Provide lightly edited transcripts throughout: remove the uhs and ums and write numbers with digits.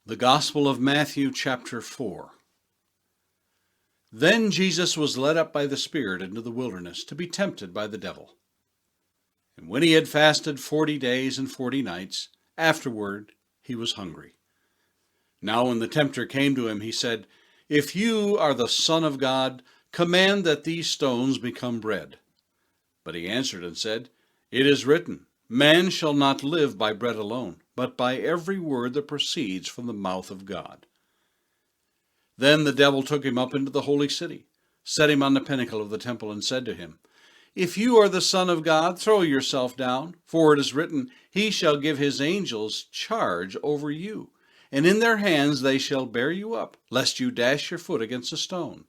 The Gospel of Matthew, chapter 4. Then Jesus was led up by the Spirit into the wilderness to be tempted by the devil. And when he had fasted 40 days and 40 nights, afterward he was hungry. Now when the tempter came to him, he said, "If you are the Son of God, command that these stones become bread." But he answered and said, "It is written, Man shall not live by bread alone, but by every word that proceeds from the mouth of God." Then the devil took him up into the holy city, set him on the pinnacle of the temple, and said to him, "If you are the Son of God, throw yourself down, for it is written, He shall give His angels charge over you, and in their hands they shall bear you up, lest you dash your foot against a stone."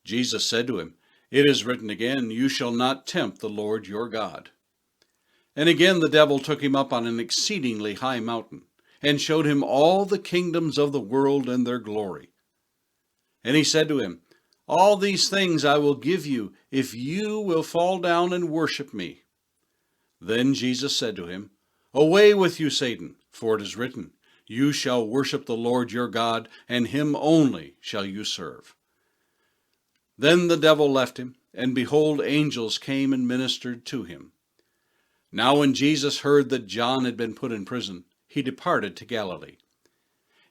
Jesus said to him, "It is written again, You shall not tempt the Lord your God." And again the devil took him up on an exceedingly high mountain, and showed him all the kingdoms of the world and their glory. And he said to him, "All these things I will give you, if you will fall down and worship me." Then Jesus said to him, "Away with you, Satan, for it is written, You shall worship the Lord your God, and Him only shall you serve." Then the devil left him, and behold, angels came and ministered to him. Now when Jesus heard that John had been put in prison, he departed to Galilee.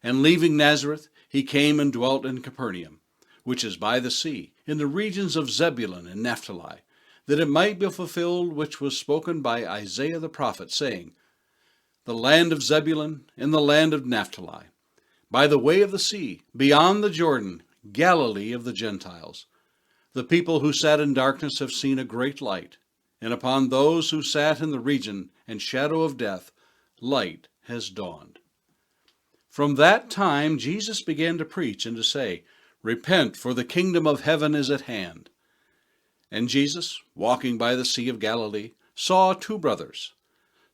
And leaving Nazareth, he came and dwelt in Capernaum, which is by the sea, in the regions of Zebulun and Naphtali, that it might be fulfilled which was spoken by Isaiah the prophet, saying, "The land of Zebulun and the land of Naphtali, by the way of the sea, beyond the Jordan, Galilee of the Gentiles. The people who sat in darkness have seen a great light, and upon those who sat in the region and shadow of death, light has dawned." From that time Jesus began to preach and to say, "Repent, for the kingdom of heaven is at hand." And Jesus, walking by the Sea of Galilee, saw two brothers,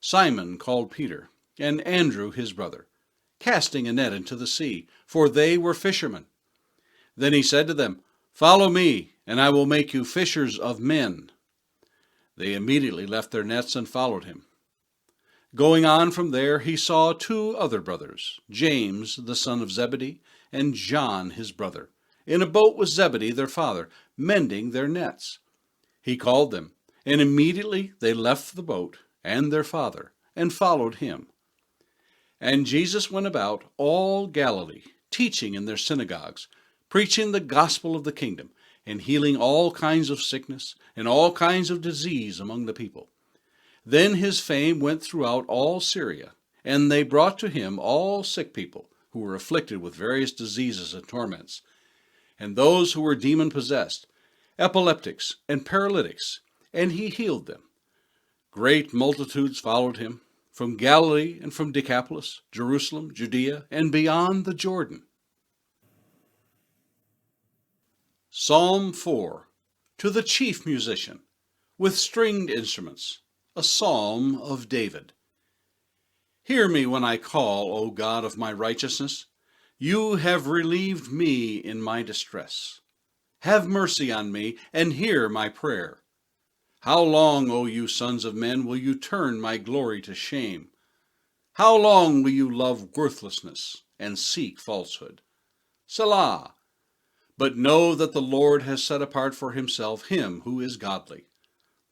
Simon called Peter, and Andrew his brother, casting a net into the sea, for they were fishermen. Then he said to them, "Follow me, and I will make you fishers of men." They immediately left their nets and followed him. Going on from there, he saw two other brothers, James the son of Zebedee, and John his brother, in a boat with Zebedee their father, mending their nets. He called them, and immediately they left the boat and their father, and followed him. And Jesus went about all Galilee, teaching in their synagogues, preaching the gospel of the kingdom, and healing all kinds of sickness and all kinds of disease among the people. Then his fame went throughout all Syria, and they brought to him all sick people who were afflicted with various diseases and torments, and those who were demon-possessed, epileptics and paralytics, and he healed them. Great multitudes followed him, from Galilee and from Decapolis, Jerusalem, Judea, and beyond the Jordan. Psalm 4, to the chief musician, with stringed instruments, a psalm of David. Hear me when I call, O God of my righteousness. You have relieved me in my distress. Have mercy on me, and hear my prayer. How long, O you sons of men, will you turn my glory to shame? How long will you love worthlessness and seek falsehood? Selah. But know that the Lord has set apart for himself him who is godly.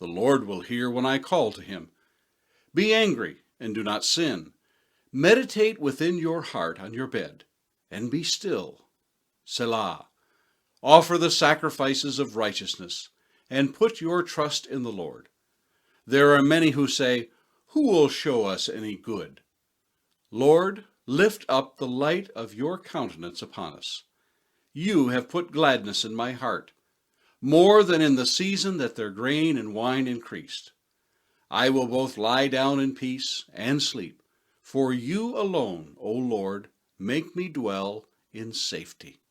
The Lord will hear when I call to him. Be angry and do not sin. Meditate within your heart on your bed, and be still. Selah. Offer the sacrifices of righteousness, and put your trust in the Lord. There are many who say, Who will show us any good? Lord, lift up the light of your countenance upon us. You have put gladness in my heart, more than in the season that their grain and wine increased. I will both lie down in peace and sleep, for you alone, O Lord, make me dwell in safety.